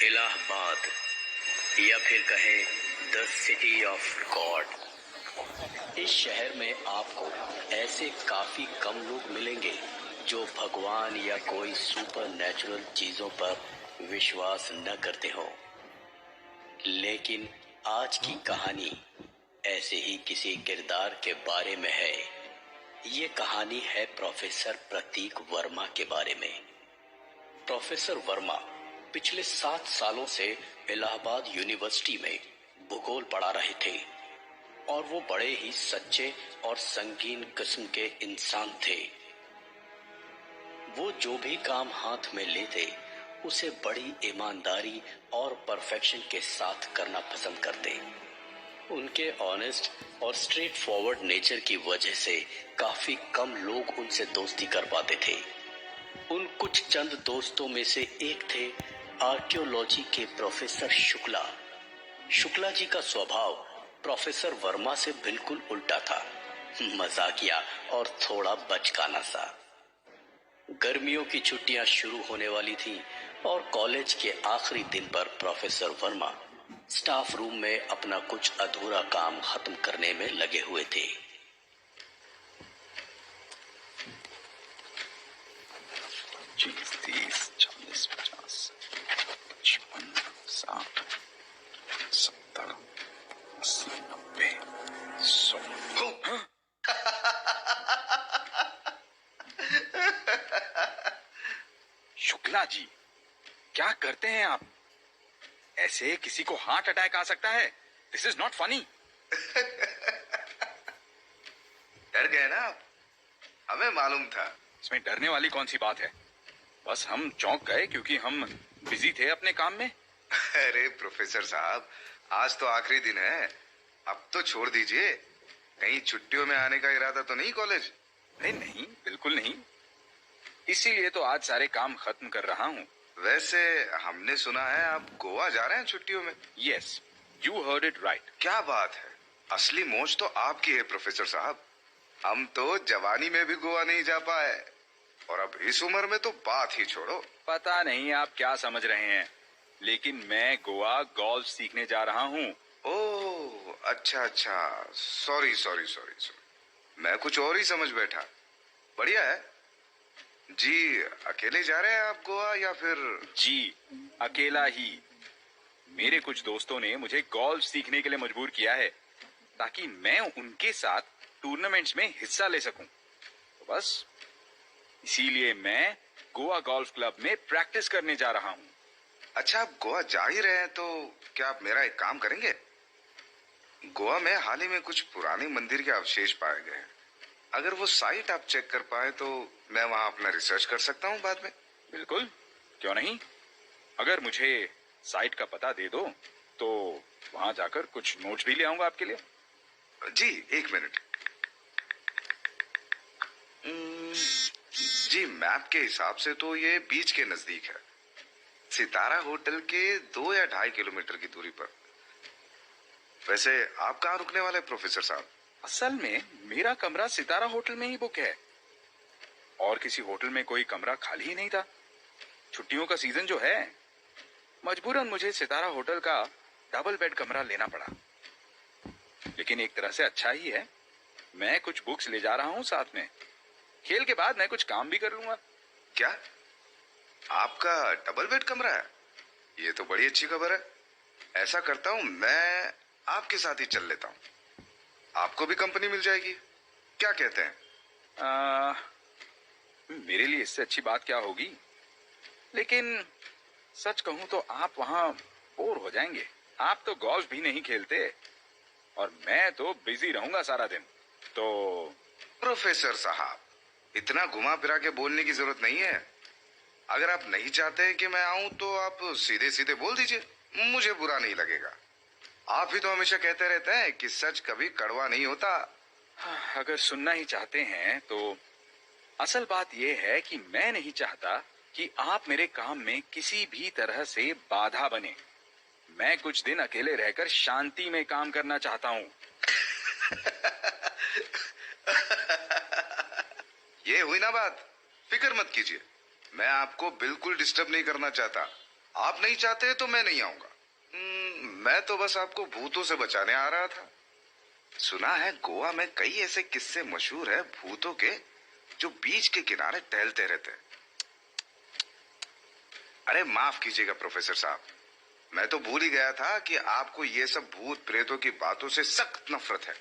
इलाहाबाद, या फिर कहें द सिटी ऑफ गॉड। इस शहर में आपको ऐसे काफी कम लोग मिलेंगे जो भगवान या कोई सुपर नेचुरल चीजों पर विश्वास न करते हो। लेकिन आज की कहानी ऐसे ही किसी किरदार के बारे में है। ये कहानी है प्रोफेसर प्रतीक वर्मा के बारे में। प्रोफेसर वर्मा पिछले 7 सालों से इलाहाबाद यूनिवर्सिटी में भूगोल पढ़ा रहे थे और वो बड़े ही सच्चे और संगीन किस्म के इंसान थे। वो जो भी काम हाथ में लेते उसे बड़ी ईमानदारी और परफेक्शन के साथ करना पसंद करते। उनके ऑनेस्ट और स्ट्रेट फॉरवर्ड नेचर की वजह से काफी कम लोग उनसे दोस्ती कर पाते थे। उन कुछ चंद दोस्तों में से एक थे आर्कियोलॉजी के प्रोफेसर शुक्ला। शुक्ला जी का स्वभाव प्रोफेसर वर्मा से बिल्कुल उल्टा था, मजाकिया और थोड़ा बचकाना सा। गर्मियों की छुट्टियां शुरू होने वाली थी और कॉलेज के आखिरी दिन पर प्रोफेसर वर्मा स्टाफ रूम में अपना कुछ अधूरा काम खत्म करने में लगे हुए थे। 25, 30, 40, 50, 55, 60, 70, 80, 90, 100। शुक्ला जी, क्या करते हैं आप? ऐसे किसी को हार्ट अटैक आ सकता है। This is not funny. डर गए ना आप? हमें मालूम था। इसमें डरने वाली कौन सी बात है? बस हम चौंक गए क्योंकि हम बिजी थे अपने काम में। अरे प्रोफेसर साहब, आज तो आखिरी दिन है, अब तो छोड़ दीजिए। कहीं छुट्टियों में आने का इरादा तो नहीं कॉलेज? नहीं नहीं, बिल्कुल नहीं। इसीलिए तो आज सारे काम खत्म कर रहा हूँ। वैसे हमने सुना है आप गोवा जा रहे हैं छुट्टियों में। Yes, you heard it right. क्या बात है, असली मौज तो आपकी है प्रोफेसर साहब। हम तो जवानी में भी गोवा नहीं जा पाए और अब इस उम्र में तो बात ही छोड़ो। पता नहीं आप क्या समझ रहे हैं, लेकिन मैं गोवा गोल्फ सीखने जा रहा हूँ। ओह अच्छा अच्छा, सॉरी सॉरी सॉरी सॉरी, मैं कुछ और ही समझ बैठा। बढ़िया है जी। अकेले जा रहे हैं आप गोवा या फिर? जी, अकेला ही। मेरे कुछ दोस्तों ने मुझे गोल्फ सीखने के लिए मजबूर किया है ताकि मैं उनके साथ टूर्नामेंट्स में हिस्सा ले सकूं। तो बस इसीलिए मैं गोवा गोल्फ क्लब में प्रैक्टिस करने जा रहा हूं। अच्छा, आप गोवा जा ही रहे हैं तो क्या आप मेरा एक काम करेंगे? गोवा में हाल ही में कुछ पुराने मंदिर के अवशेष पाए गए हैं। अगर वो साइट आप चेक कर पाए तो मैं वहां अपना रिसर्च कर सकता हूं बाद में। बिल्कुल, क्यों नहीं। अगर मुझे साइट का पता दे दो तो वहां जाकर कुछ नोट्स भी ले आऊंगा आपके लिए। जी एक मिनट। जी मैप के हिसाब से तो ये बीच के नजदीक है, सितारा होटल के 2 या 2.5 किलोमीटर की दूरी पर। वैसे आप कहाँ रुकने वाले प्रोफेसर साहब? असल में मेरा कमरा सितारा होटल में ही बुक है और किसी होटल में कोई कमरा खाली ही नहीं था। छुट्टियों का सीजन जो है, मजबूरन मुझे सितारा होटल का डबल बेड कमरा लेना पड़ा। लेकिन एक तरह से अच्छा ही है, मैं कुछ बुक्स ले जा रहा हूँ साथ में। खेल के बाद मैं कुछ काम भी कर लूंगा। क्या आपका डबल बेड कमरा है? ये तो बड़ी अच्छी खबर है। ऐसा करता हूँ, मैं आपके साथ ही चल लेता हूँ, आपको भी कंपनी मिल जाएगी। क्या कहते हैं? मेरे लिए इससे अच्छी बात क्या होगी। लेकिन सच कहूं तो आप वहां बोर हो जाएंगे। आप तो गोल्फ भी नहीं खेलते और मैं तो बिजी रहूंगा सारा दिन। तो प्रोफेसर साहब, इतना घुमा फिरा के बोलने की जरूरत नहीं है। अगर आप नहीं चाहते कि मैं आऊं तो आप सीधे सीधे बोल दीजिए, मुझे बुरा नहीं लगेगा। आप ही तो हमेशा कहते रहते हैं कि सच कभी कड़वा नहीं होता। अगर सुनना ही चाहते हैं तो असल बात यह है कि मैं नहीं चाहता कि आप मेरे काम में किसी भी तरह से बाधा बने। मैं कुछ दिन अकेले रहकर शांति में काम करना चाहता हूँ। ये हुई ना बात। फिक्र मत कीजिए, मैं आपको बिल्कुल डिस्टर्ब नहीं करना चाहता। आप नहीं चाहते तो मैं नहीं आऊंगा। मैं तो बस आपको भूतों से बचाने आ रहा था। सुना है गोवा में कई ऐसे किस्से मशहूर है भूतों के, जो बीच के किनारे टहलते रहते हैं। अरे माफ कीजिएगा प्रोफेसर साहब, मैं तो भूल ही गया था कि आपको ये सब भूत प्रेतों की बातों से सख्त नफरत है।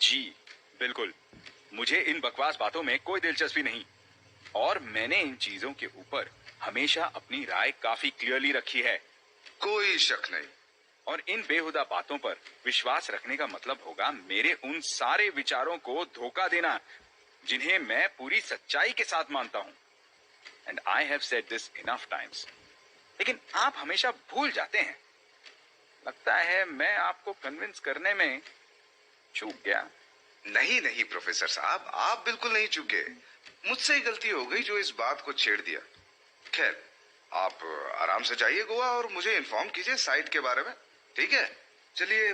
जी बिल्कुल, मुझे इन बकवास बातों में कोई दिलचस्पी नहीं, और मैंने इन चीजों के ऊपर हमेशा अपनी राय काफी क्लियरली रखी है। कोई शक नहीं। और इन बेहुदा बातों पर विश्वास रखने का मतलब होगा मेरे उन सारे विचारों को धोखा देना जिन्हें मैं पूरी सच्चाई के साथ मानता हूं। And I have said this enough times, लेकिन आप हमेशा भूल जाते हैं। लगता है मैं आपको कन्विंस करने में चूक गया। नहीं नहीं प्रोफेसर साहब, आप बिल्कुल नहीं चूके। मुझसे ही गलती हो गई जो इस बात को छेड़ दिया। खैर, आप आराम से जाइए गोवा और मुझे इन्फॉर्म कीजिए साइट के बारे में, ठीक है? चलिए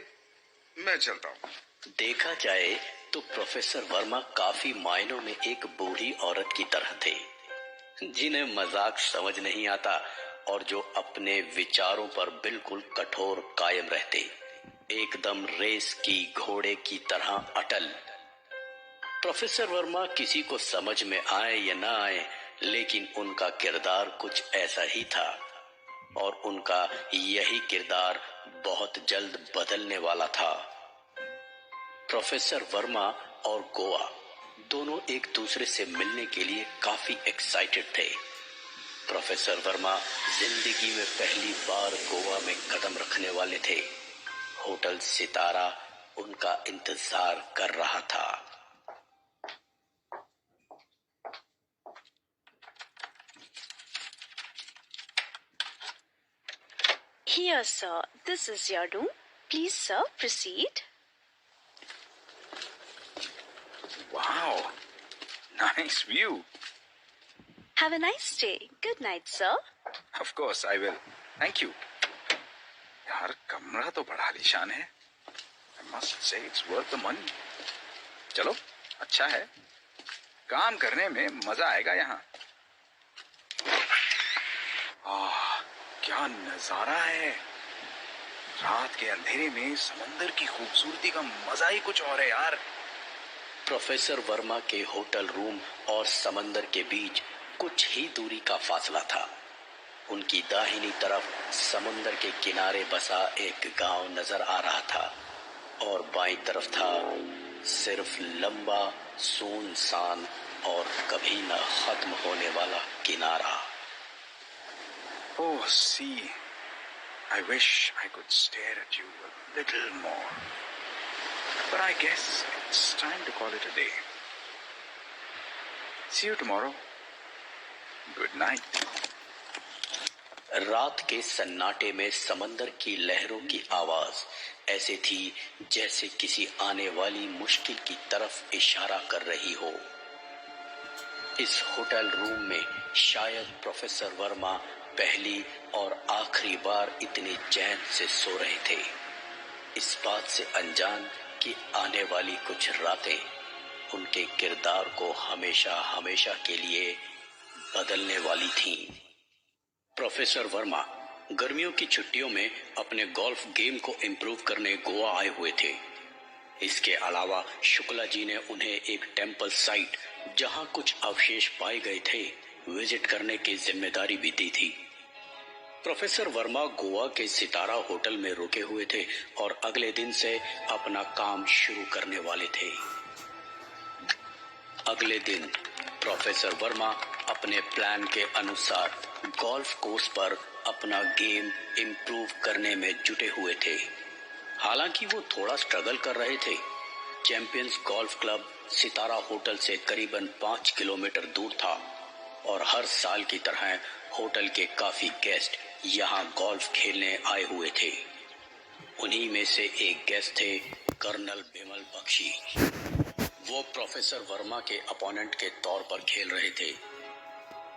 मैं चलता हूँ। देखा जाए तो प्रोफेसर वर्मा काफी मायनों में एक बूढ़ी औरत की तरह थे, जिन्हें मजाक समझ नहीं आता और जो अपने विचारों पर बिल्कुल कठोर कायम रहते, एकदम रेस की घोड़े की तरह अटल। प्रोफेसर वर्मा किसी को समझ में आए या ना आए, लेकिन उनका किरदार कुछ ऐसा ही था, और उनका यही किरदार बहुत जल्द बदलने वाला था। प्रोफेसर वर्मा और गोवा दोनों एक दूसरे से मिलने के लिए काफी एक्साइटेड थे। प्रोफेसर वर्मा जिंदगी में पहली बार गोवा में कदम रखने वाले थे। होटल सितारा उनका इंतजार कर रहा था। Here, sir. This is your room. Please, sir, proceed. Wow, nice view. Have a nice day. Good night, sir. Of course I will. Thank you. यार कमरा तो बड़ा आलीशान है। I must say it's worth the money. चलो, अच्छा है। काम करने में मजा आएगा यहाँ। क्या नजारा है। रात के अंधेरे में समंदर की खूबसूरती का मजा ही कुछ और है यार। प्रोफेसर वर्मा के होटल रूम और समंदर के बीच कुछ ही दूरी का फासला था। उनकी दाहिनी तरफ समुंदर के किनारे बसा एक गांव नजर आ रहा था, और बाईं तरफ था सिर्फ लंबा, सुनसान और कभी न खत्म होने वाला किनारा। Oh, sea. I wish I could stare at you a little more. But I guess it's time to call it a day. See you tomorrow. Good night. रात के सन्नाटे में समंदर की लहरों की आवाज ऐसे थी जैसे किसी आने वाली मुश्किल की तरफ इशारा कर रही हो। इस होटल रूम में शायद प्रोफेसर वर्मा पहली और आखिरी बार इतने चैन से सो रहे थे, इस बात से अनजान कि आने वाली कुछ रातें उनके किरदार को हमेशा हमेशा के लिए बदलने वाली थीं। प्रोफेसर वर्मा गर्मियों की छुट्टियों में अपने गोल्फ गेम को इम्प्रूव करने गोवा आए हुए थे। इसके अलावा शुक्ला जी ने उन्हें एक टेम्पल साइट जहां कुछ अवशेष पाए गए थे विजिट करने की जिम्मेदारी भी दी थी। प्रोफेसर वर्मा गोवा के सितारा होटल में रुके हुए थे और अगले दिन से अपना काम शुरू करने वाले थे। अगले दिन प्रोफेसर वर्मा अपने प्लान के अनुसार गोल्फ कोर्स पर अपना गेम इम्प्रूव करने में जुटे हुए थे। हालांकि वो थोड़ा स्ट्रगल कर रहे थे। चैंपियंस गोल्फ क्लब सितारा होटल से करीबन 5 किलोमीटर दूर था, और हर साल की तरह होटल के काफी गेस्ट यहाँ गोल्फ खेलने आए हुए थे। उन्हीं में से एक गेस्ट थे कर्नल बिमल बख्शी। वो प्रोफेसर वर्मा के अपोनेंट के तौर पर खेल रहे थे।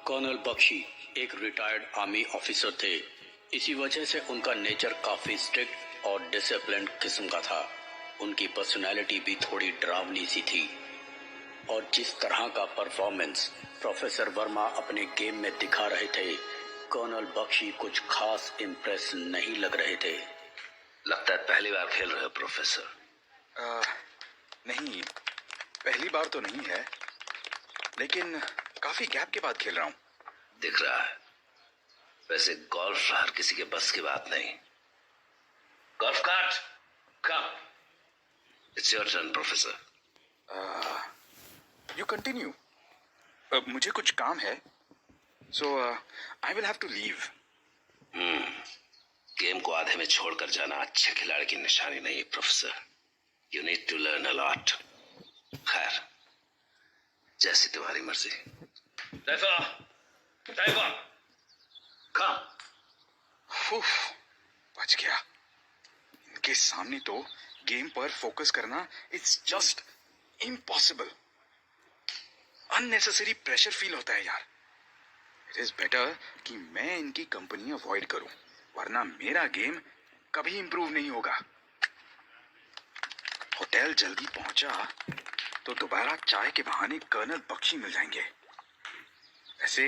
कर्नल बख्शी एक रिटायर्ड आर्मी ऑफिसर थे। इसी वजह से उनका नेचर काफी स्ट्रिक्ट और डिसिप्लिन्ड किस्म का था। उनकी पर्सनैलिटी भी थोड़ी डरावनी सी थी, और जिस तरह का परफॉर्मेंस प्रोफेसर वर्मा अपने गेम में दिखा रहे थे, कर्नल बख्शी कुछ खास इम्प्रेस नहीं लग रहे थे। लगता है पहली बार खेल रहे हो प्रोफेसर। नहीं, पहली बार तो नहीं है, लेकिन काफी गैप के बाद खेल रहा हूँ। दिख रहा है। वैसे गोल्फ हर किसी के बस की बात नहीं। Golf cart, come. It's your turn professor. You continue. मुझे कुछ काम है, so I will have to leave. Game को आधे में छोड़कर जाना अच्छे खिलाड़ी की निशानी नहीं है professor. You need to learn a lot. खैर, जैसी तुम्हारी मर्जी। कम। बच गया। इनके सामने तो गेम पर फोकस करना it's just impossible. Unnecessary pressure feel होता है यार। इट इज बेटर कि मैं इनकी कंपनी अवॉइड करूं, वरना मेरा गेम कभी इंप्रूव नहीं होगा। होटल जल्दी पहुंचा तो दोबारा चाय के बहाने कर्नल बख्शी मिल जाएंगे। वैसे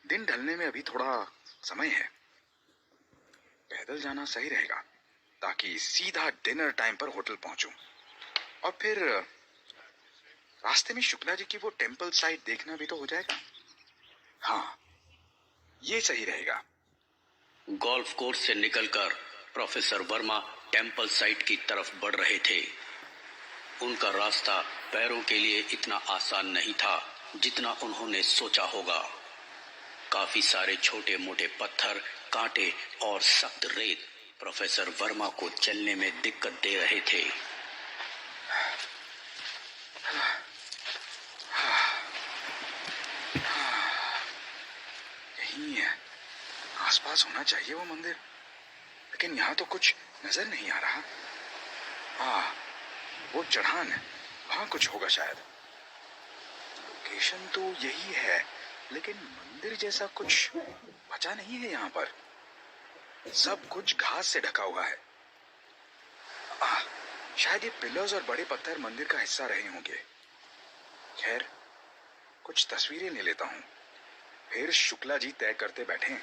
दिन ढलने में अभी थोड़ा समय है, पैदल जाना सही रहेगा ताकि सीधा डिनर टाइम पर होटल पहुंचूं। और फिर रास्ते में शुक्ला जी की वो टेम्पल साइट देखना भी तो हो जाएगा। हाँ, ये सही रहेगा। गोल्फ कोर्स से निकलकर प्रोफेसर वर्मा टेम्पल साइट की तरफ बढ़ रहे थे। उनका रास्ता पैरों के लिए इतना आसान नहीं था जितना उन्होंने सोचा होगा। काफी सारे छोटे मोटे पत्थर, कांटे और सख्त रेत प्रोफेसर वर्मा को चलने में दिक्कत दे रहे थे। यही है, आसपास होना चाहिए वो मंदिर, लेकिन यहाँ तो कुछ नजर नहीं आ रहा। वो चढ़ान है, वहां कुछ होगा शायद। लोकेशन तो यही है, लेकिन मंदिर जैसा कुछ बचा नहीं है यहाँ पर। सब कुछ घास से ढका हुआ है। शायद ये पिलर्स और बड़े पत्थर मंदिर का हिस्सा रहे होंगे। खैर, कुछ तस्वीरें ले लेता हूँ, फिर शुक्ला जी तय करते बैठे।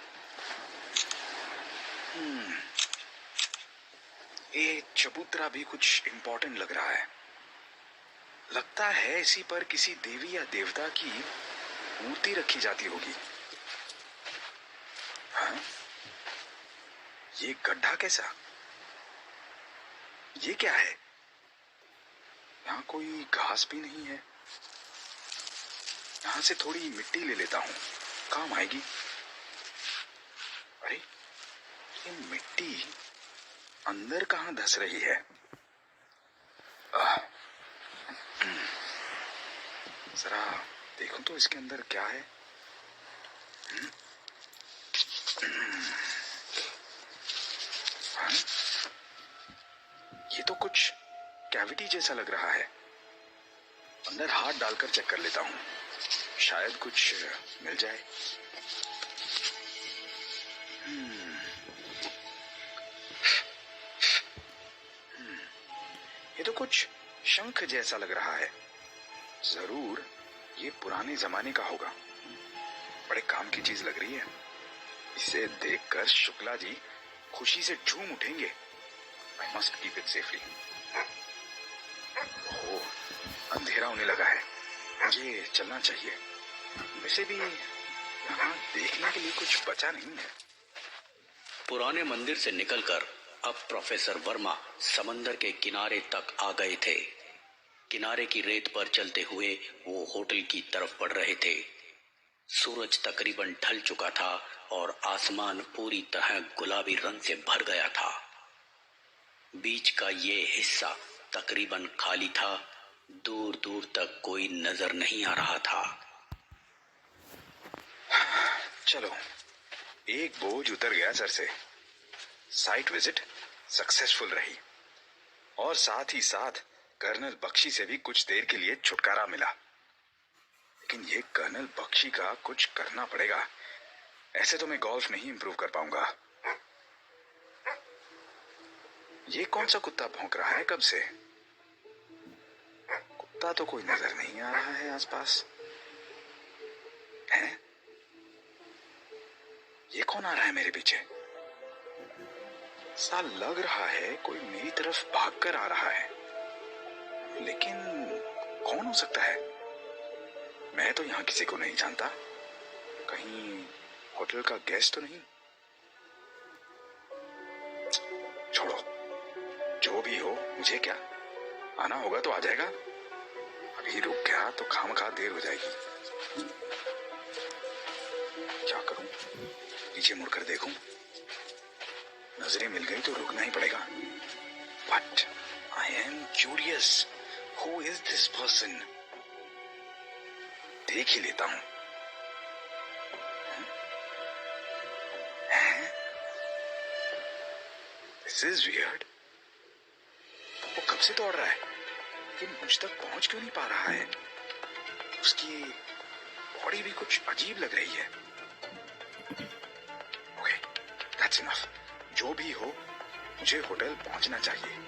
ये चबूतरा भी कुछ इंपॉर्टेंट लग रहा है। लगता है इसी पर किसी देवी या देवता की मूर्ति रखी जाती होगी। हाँ? ये गड्ढा कैसा? ये क्या है? यहाँ कोई घास भी नहीं है। यहाँ से थोड़ी मिट्टी ले लेता हूँ, काम आएगी। अरे, ये मिट्टी अंदर कहाँ धस रही है? जरा देखो तो इसके अंदर क्या है। हाँ? ये तो कुछ कैविटी जैसा लग रहा है। अंदर हाथ डालकर चेक कर लेता हूँ, शायद कुछ मिल जाए। ये तो कुछ शंख जैसा लग रहा है। जरूर ये पुराने जमाने का होगा। बड़े काम की चीज लग रही है। इसे देखकर शुक्ला जी खुशी से झूम उठेंगे। I must keep it safely. ओह, अंधेरा होने लगा है, मुझे चलना चाहिए। वैसे भी यहाँ देखने के लिए कुछ बचा नहीं है। पुराने मंदिर से निकलकर अब प्रोफेसर वर्मा समंदर के किनारे तक आ गए थे। किनारे की रेत पर चलते हुए वो होटल की तरफ बढ़ रहे थे। सूरज तकरीबन ढल चुका था और आसमान पूरी तरह गुलाबी रंग से भर गया था। बीच का ये हिस्सा तकरीबन खाली था, दूर दूर तक कोई नजर नहीं आ रहा था। चलो, एक बोझ उतर गया सर से। साइट विजिट सक्सेसफुल रही और साथ ही साथ कर्नल बख्शी से भी कुछ देर के लिए छुटकारा मिला। लेकिन ये कर्नल बख्शी का कुछ करना पड़ेगा, ऐसे तो मैं गोल्फ नहीं इंप्रूव कर पाऊंगा। ये कौन सा कुत्ता भौंक रहा है कब से? कुत्ता तो कोई नजर नहीं आ रहा है आसपास। है? ये कौन आ रहा है मेरे पीछे? सा लग रहा है कोई मेरी तरफ भागकर आ रहा है, लेकिन कौन हो सकता है? मैं तो यहाँ किसी को नहीं जानता। कहीं होटल का गेस्ट तो नहीं? छोड़ो, जो भी हो मुझे क्या, आना होगा तो आ जाएगा। अभी रुक गया तो खामखा देर हो जाएगी। क्या करूं? पीछे मुड़कर देखूं? नजरें मिल गई तो रुकना ही पड़ेगा। But I am curious. Who is this person? देख ही लेता हूं। हैं? This is weird. वो कब से दौड़ रहा है? ये मुझ तक पहुंच क्यों नहीं पा रहा है? उसकी बॉडी भी कुछ अजीब लग रही है। Okay, that's enough. जो भी हो, मुझे होटल पहुंचना चाहिए।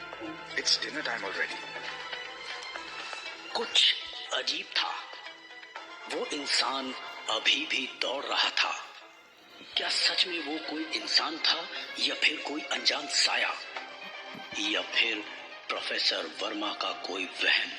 It's dinner time already. कुछ अजीब था। वो इंसान अभी भी दौड़ रहा था। क्या सच में वो कोई इंसान था या फिर कोई अनजान साया, या फिर प्रोफेसर वर्मा का कोई वहम?